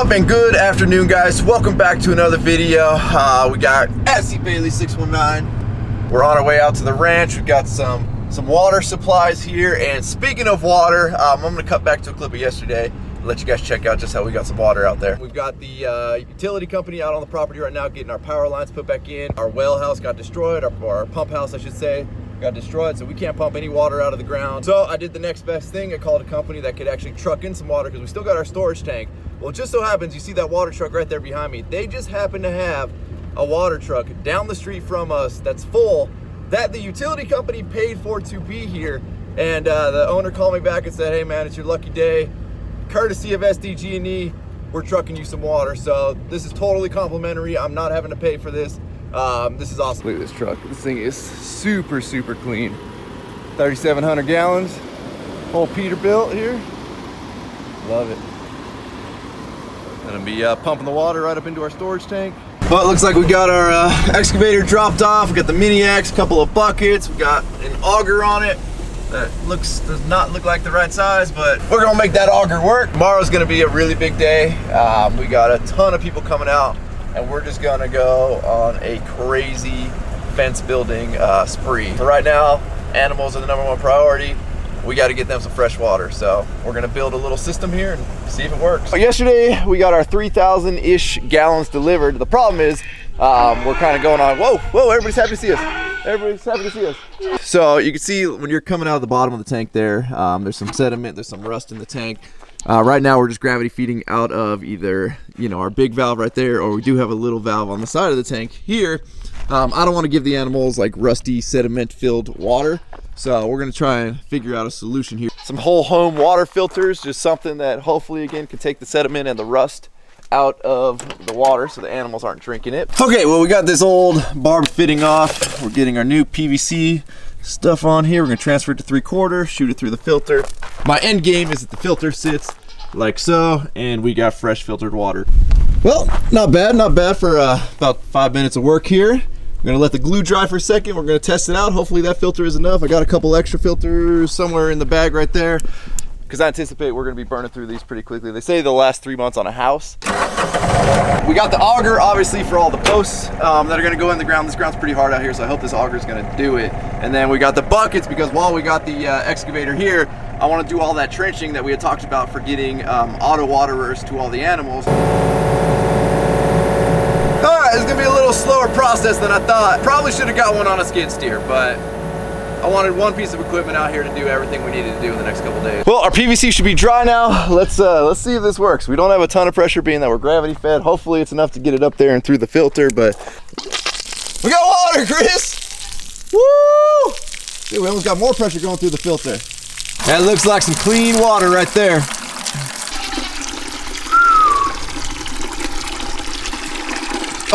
up and good afternoon, guys. Welcome back to another video. We got SC Bailey 619. We're on our way out to the ranch. We've got some water supplies here, and speaking of water, I'm gonna cut back to a clip of yesterday and let you guys check out just how we got some water out there. We've got the utility company out on the property right now getting our power lines put back in. Our well house got destroyed, our pump house I should say got destroyed, so we can't pump any water out of the ground. So I did the next best thing. I called a company that could actually truck in some water because we still got our storage tank. Well, it just so happens you see that water truck right there behind me. They just happen to have a water truck down the street from us that's full, that the utility company paid for to be here. And the owner called me back and said, hey man, it's your lucky day. Courtesy of SDG&E, we're trucking you some water. So this is totally complimentary. I'm not having to pay for this. This is awesome. Look at this truck. This thing is super clean. 3,700 gallons. Whole Peterbilt here. Love it. Gonna be pumping the water right up into our storage tank. Well, it looks like we got our excavator dropped off. We got the mini X, a couple of buckets. We got an auger on it that does not look like the right size, but we're gonna make that auger work. Tomorrow's gonna be a really big day. We got a ton of people coming out, and we're just gonna go on a crazy fence building spree. For right now, animals are the #1 priority. We got to get them some fresh water, so we're gonna build a little system here and see if it works. So yesterday we got our 3,000-ish gallons delivered. The problem is we're kind of going on, whoa, everybody's happy to see us. Everybody's happy to see us. So you can see when you're coming out of the bottom of the tank there, there's some sediment, there's some rust in the tank. Right now we're just gravity feeding out of either, our big valve right there, or we do have a little valve on the side of the tank here. I don't want to give the animals like rusty sediment filled water, so we're going to try and figure out a solution here. Some whole home water filters, just something that hopefully again can take the sediment and the rust out of the water so the animals aren't drinking it. Okay, well we got this old barb fitting off. We're getting our new PVC stuff on here. We're gonna transfer it to 3/4, shoot it through the filter. My end game is that the filter sits like so, and we got fresh filtered water. Well, not bad for about 5 minutes of work here. We're gonna let the glue dry for a second. We're gonna test it out. Hopefully that filter is enough. I got a couple extra filters somewhere in the bag right there, because I anticipate we're gonna be burning through these pretty quickly. They say they'll last 3 months on a house. We got the auger, obviously, for all the posts that are gonna go in the ground. This ground's pretty hard out here, so I hope this auger is gonna do it. And then we got the buckets, because while we got the excavator here, I wanna do all that trenching that we had talked about for getting auto waterers to all the animals. All right, it's gonna be a little slower process than I thought. Probably should have got one on a skid steer, but I wanted one piece of equipment out here to do everything we needed to do in the next couple days. Well, our PVC should be dry now. Let's see if this works. We don't have a ton of pressure being that we're gravity fed. Hopefully it's enough to get it up there and through the filter, but we got water, Chris! Woo! Dude, we almost got more pressure going through the filter. That looks like some clean water right there.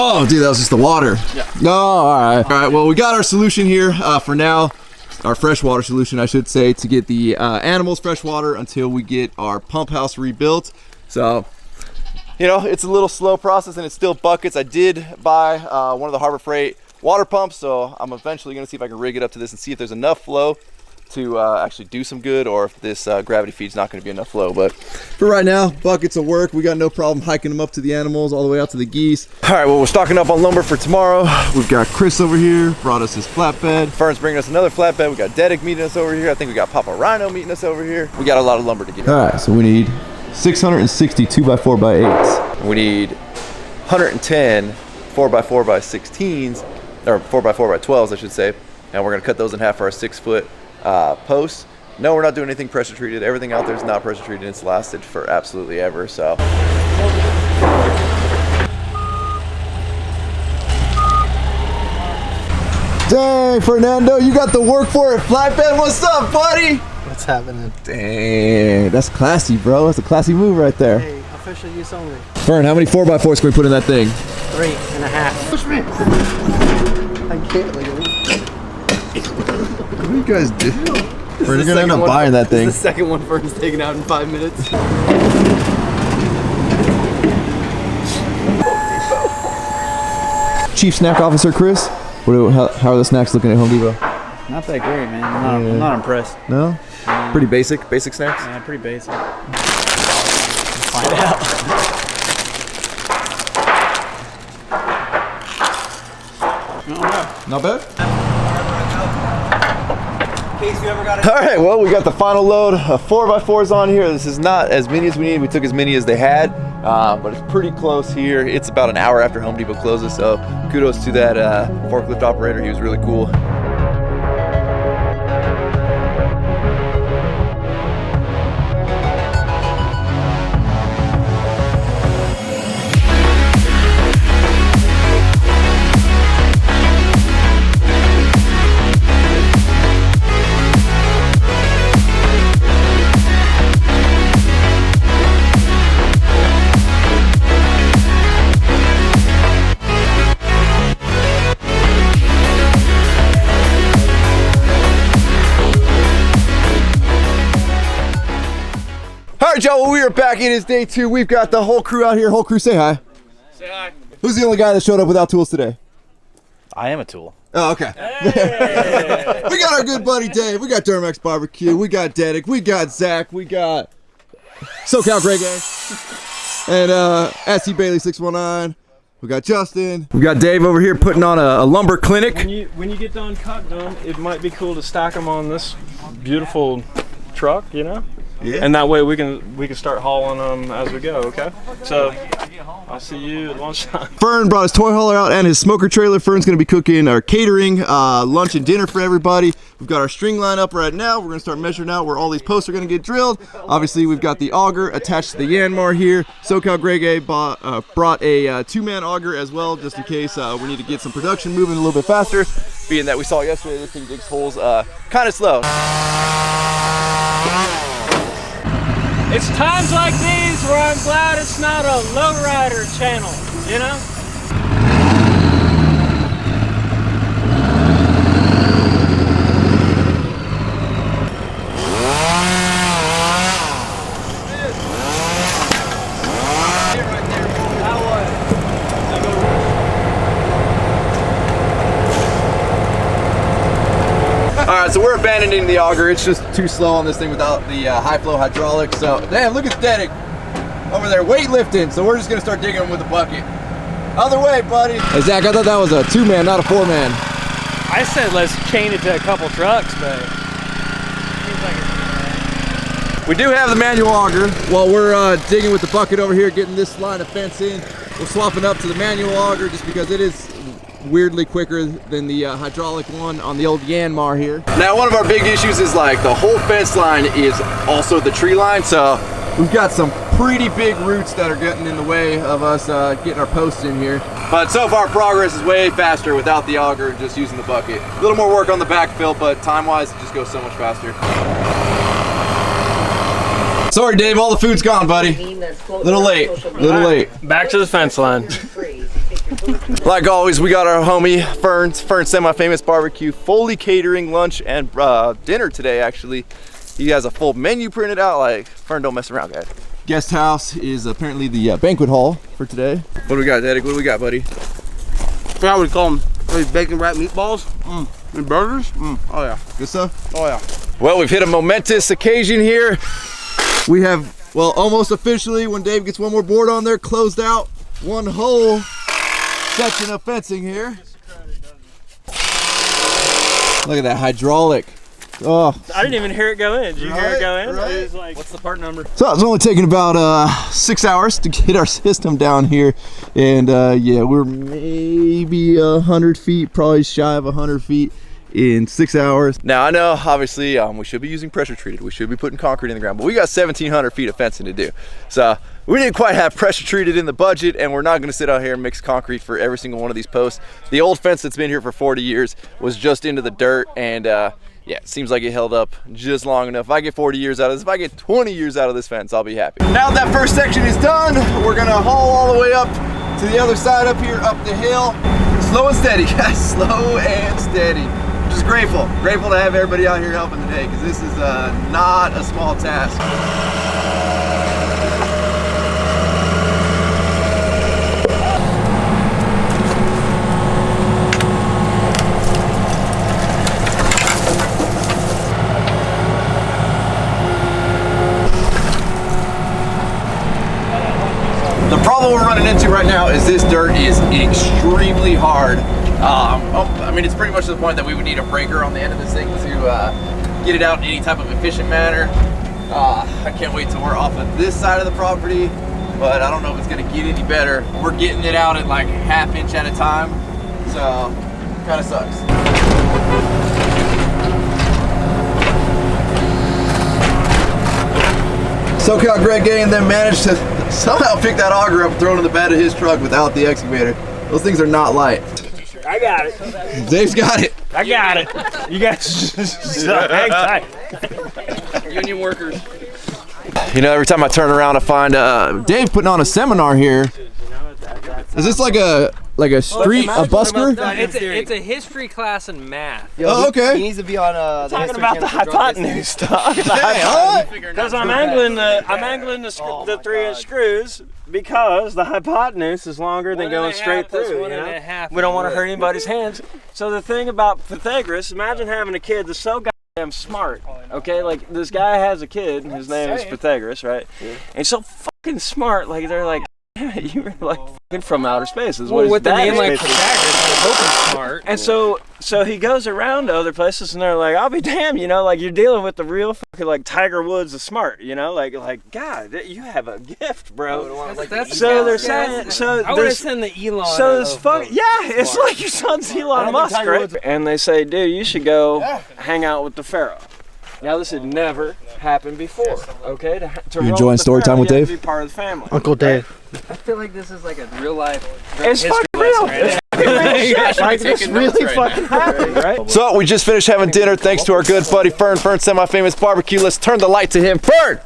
Oh, dude, that was just the water. Yeah. No, all right. Well, we got our solution here for now. Our freshwater solution, I should say, to get the animals fresh water until we get our pump house rebuilt. So, it's a little slow process, and it's still buckets. I did buy one of the Harbor Freight water pumps, so I'm eventually going to see if I can rig it up to this and see if there's enough flow to actually do some good, or if this gravity feed's not going to be enough flow. But for right now, buckets will work. We got no problem hiking them up to the animals all the way out to the geese. All right, well, we're stocking up on lumber for tomorrow. We've got Chris over here, brought us his flatbed. Fern's bringing us another flatbed. We got Dedic meeting us over here. I think we got Papa Rhino meeting us over here. We got a lot of lumber to get. All right, so we need 660 2x4x8s. We need 110 4x4x16s, or 4x4x12s, I should say. And we're gonna cut those in half for our 6-foot posts. No, we're not doing anything pressure treated. Everything out there is not pressure treated. It's lasted for absolutely ever, so. Dang, Fernando, you got the work for it flatbed. What's up, buddy? What's happening? Dang, that's classy, bro. That's a classy move right there. Hey, official use only. Fern, how many 4x4s can we put in that thing? 3.5. Push me. I can't, look at me. What do you guys do? We're gonna end up buying that thing. This is the second one Fern's taken out in 5 minutes. Chief Snack Officer Chris, how are the snacks looking at Home Depot? Not that great, man. I'm not impressed. No? Pretty basic snacks? Yeah, pretty basic. Let's find out. Not bad. All right, well, we got the final load of 4x4s on here. This is not as many as we need. We took as many as they had, but it's pretty close here. It's about an hour after Home Depot closes, so kudos to that forklift operator. He was really cool. All right, y'all, well, we are back. It is day 2. We've got the whole crew out here. Whole crew, say hi. Say hi. Who's the only guy that showed up without tools today? I am a tool. Oh, okay. Hey. We got our good buddy Dave. We got Duramax Barbecue. We got Dedic. We got Zach. We got SoCal Grey Gang. And SC Bailey 619. We got Justin. We got Dave over here putting on a lumber clinic. When you get done cutting them, it might be cool to stack them on this beautiful truck, you know? Yeah. And that way we can start hauling them as we go, okay? So I'll see you at lunchtime. Fern brought his toy hauler out and his smoker trailer. Fern's gonna be cooking our catering, lunch and dinner for everybody. We've got our string line up right now. We're gonna start measuring out where all these posts are gonna get drilled. Obviously, we've got the auger attached to the Yanmar here. SoCal Grey Gay brought a 2-man auger as well, just in case we need to get some production moving a little bit faster. Being that we saw yesterday, this thing digs holes kind of slow. It's times like these where I'm glad it's not a lowrider channel, you know? Alright, so we're abandoning the auger. It's just too slow on this thing without the high flow hydraulics. So, damn, look at Dedic over there weightlifting. So we're just gonna start digging them with a bucket. Other way, buddy. Hey, Zach, I thought that was a 2-man, not a 4-man. I said let's chain it to a couple trucks, but We do have the manual auger. While we're digging with the bucket over here, getting this line of fence in, we're swapping up to the manual auger just because it is weirdly quicker than the hydraulic one on the old Yanmar here. Now, one of our big issues is like the whole fence line is also the tree line, so we've got some pretty big roots that are getting in the way of us getting our posts in here. But so far progress is way faster without the auger, just using the bucket. A little more work on the backfill, but time-wise it just goes so much faster. Sorry, Dave, all the food's gone, buddy. Little late, little late. back to the fence line. Like always, we got our homie Fern's Semi-Famous Barbecue, fully catering lunch and dinner today, actually. He has a full menu printed out. Like, Fern, don't mess around, guys. Guest house is apparently the banquet hall for today. What do we got, Dedic? What do we got, buddy? I forgot what we call them. Those bacon wrapped meatballs. And burgers. Oh yeah. Good stuff? Oh yeah. Well, we've hit a momentous occasion here. We have, well, almost officially, when Dave gets one more board on there, closed out one whole section of fencing here. Look at that hydraulic. Oh, I didn't even hear it go in. Did you hear it go in? Right. It was like, what's the part number? so it's only taken about 6 hours to get our system down here, and yeah, we're maybe 100 feet, probably shy of 100 feet in 6 hours. Now I know obviously we should be using pressure treated, we should be putting concrete in the ground, but we got 1,700 feet of fencing to do, so we didn't quite have pressure treated in the budget, and we're not going to sit out here and mix concrete for every single one of these posts. The old fence that's been here for 40 years was just into the dirt, and yeah, it seems like it held up just long enough. If I get 40 years out of this, if I get 20 years out of this fence, I'll be happy. Now that first section is done, we're gonna haul all the way up to the other side up here, up the hill. Slow and steady, guys, slow and steady. I'm just grateful to have everybody out here helping today, because this is not a small task. The problem we're running into right now is this dirt is extremely hard I mean, it's pretty much to the point that we would need a breaker on the end of this thing to get it out in any type of efficient manner. I can't wait till we're off of this side of the property, but I don't know if it's gonna get any better. We're getting it out at like ½ inch at a time, so kind of sucks. SoCal Greg Gay and then managed to somehow pick that auger up and throw it in the bed of his truck without the excavator. Those things are not light. I got it. Dave's got it. I got it. You guys just hang tight. Union workers. You know, every time I turn around, I find Dave putting on a seminar here. Is this like a street, a busker? It's a history class in math. Oh, okay. He needs to be on Talking about the hypotenuse stuff. Because I'm angling the 3-inch screws because the hypotenuse is longer than going straight through. You know? We don't want to hurt anybody's hands. So the thing about Pythagoras, imagine having a kid that's so goddamn smart. Okay, like this guy has a kid. His name is Pythagoras, right? And he's so fucking smart. Like they're like, you were like fucking from outer space. Is Well, with the name like basically. Pythagoras, I hope it's smart. And so he goes around to other places, and they're like, "I'll be damned," you know, like you're dealing with the real fucking like Tiger Woods of smart, you know, like God, you have a gift, bro. So they're saying, so I would have sent the Elon. so this fuck, yeah, it's like your son's Elon Musk, right? And they say, dude, you should go hang out with the Pharaoh. Now this had never happened before, okay? To You enjoying story time with Dave? Be part of the family. Uncle Dave. I feel like this is like a real life. It's fucking real. Like this really fucking happened, right? So we just finished having dinner thanks to our good buddy Fern. Fern, semi-famous barbecue. Let's turn the light to him. Fern!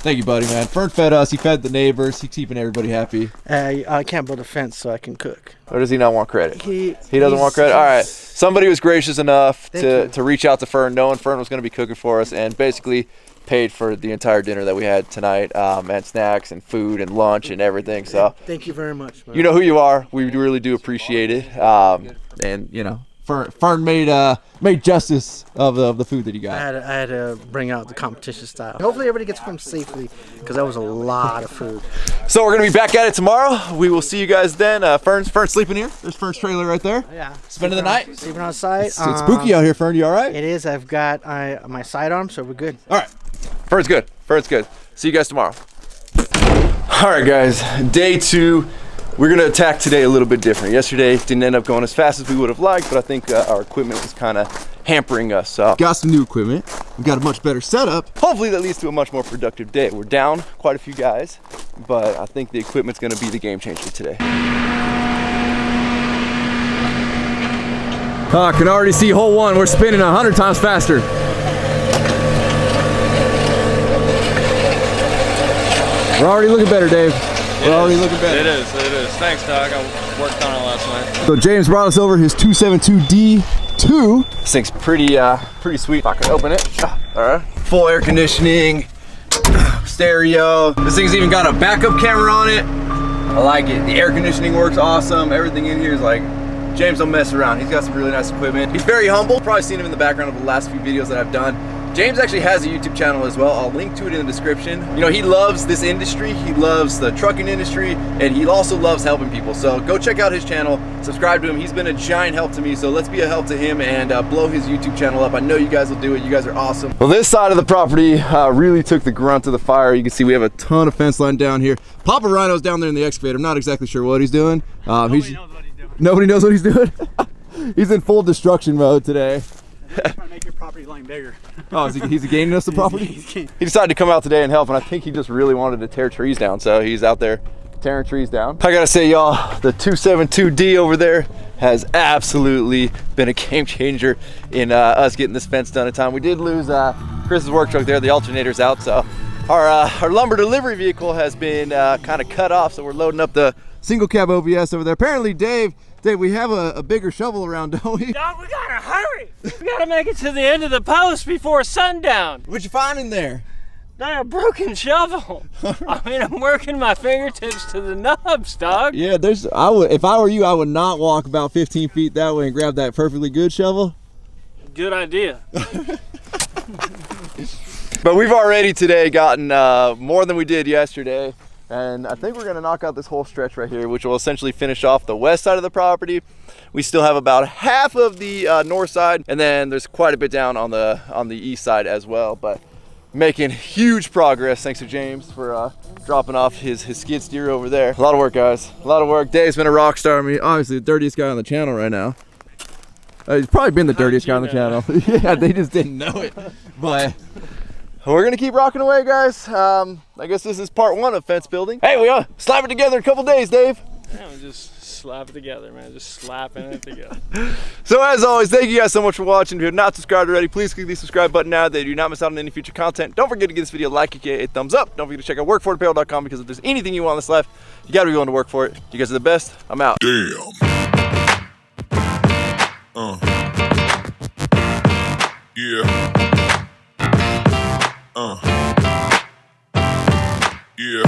Thank you, buddy, man. Fern fed us. He fed the neighbors. He's keeping everybody happy. I can't build a fence so I can cook. Or does he not want credit? He doesn't want credit? All right. Somebody was gracious enough Thank to reach out to Fern, knowing Fern was going to be cooking for us, and basically paid for the entire dinner that we had tonight, and snacks and food and lunch and everything. So Thank you very much, man. you know who you are. We really do appreciate it. And you know, Fern made justice of the food that you got. I had to bring out the competition style. Hopefully everybody gets home safely because that was a lot of food. So we're gonna be back at it tomorrow. We will see you guys then. Fern's sleeping here. There's Fern's trailer right there. Yeah. Spending the night. Sleeping on site. It's spooky out here, Fern. You all right? It is. I've got my sight on, so we're good. All right. Fern's good. Fern's good. See you guys tomorrow. All right, guys. Day 2. We're going to attack today a little bit different. Yesterday didn't end up going as fast as we would have liked, but I think our equipment was kind of hampering us. So got some new equipment. We've got a much better setup. Hopefully that leads to a much more productive day. We're down quite a few guys, but I think the equipment's going to be the game changer today. I can already see hole 1. We're spinning 100 times faster. We're already looking better, Dave. We're already looking better. It is. Thanks, Doc. I worked on it last night. So James brought us over his 272D2. This thing's pretty sweet. If I can open it. All right. Full air conditioning, stereo. This thing's even got a backup camera on it. I like it. The air conditioning works awesome. Everything in here is like, James don't mess around. He's got some really nice equipment. He's very humble. Probably seen him in the background of the last few videos that I've done. James actually has a YouTube channel as well. I'll link to it in the description. You know, he loves this industry. He loves the trucking industry, and he also loves helping people. So go check out his channel, subscribe to him. He's been a giant help to me, so let's be a help to him and blow his YouTube channel up. I know you guys will do it. You guys are awesome. Well, this side of the property really took the grunt of the fire. You can see we have a ton of fence line down here. Papa Rhino's down there in the excavator. I'm not exactly sure what he's doing. Nobody knows what he's doing. Nobody knows what he's doing? He's in full destruction mode today. Trying to make your property line bigger. Oh, he's gaining us the property? He decided to come out today and help, and I think he just really wanted to tear trees down, so he's out there tearing trees down. I gotta say, y'all, the 272D over there has absolutely been a game changer in us getting this fence done in time. We did lose Chris's work truck there. The alternator's out, so our lumber delivery vehicle has been kind of cut off, so we're loading up the single cab OBS over there. Apparently, Dave, we have a bigger shovel around, don't we? Dog, we gotta hurry. We gotta make it to the end of the post before sundown. What'd you find in there? Not a broken shovel. I mean, I'm working my fingertips to the knobs, dog. Yeah, if I were you, I would not walk about 15 feet that way and grab that perfectly good shovel. Good idea. But we've already today gotten more than we did yesterday. And I think we're gonna knock out this whole stretch right here, which will essentially finish off the west side of the property. We still have about half of the north side, and then there's quite a bit down on the east side as well. But making huge progress, thanks to James for dropping off his skid steer over there. A lot of work, guys, a lot of work. Dave's been a rock star. I mean, obviously the dirtiest guy on the channel right now. He's probably been the dirtiest guy on the channel. Yeah, they just didn't know it. But we're gonna keep rocking away, guys. I guess this is part 1 of fence building. Hey, we slap it together in a couple days, Dave. Yeah, we just slap it together, man. Just slapping it together. So as always, thank you guys so much for watching. If you're not subscribed already, please click the subscribe button now that you do not miss out on any future content. Don't forget to give this video a like, aka a thumbs up. Don't forget to check out workforapparel.com, because if there's anything you want in this life, you gotta be willing to work for it. You guys are the best. I'm out. Damn. Yeah. Yeah.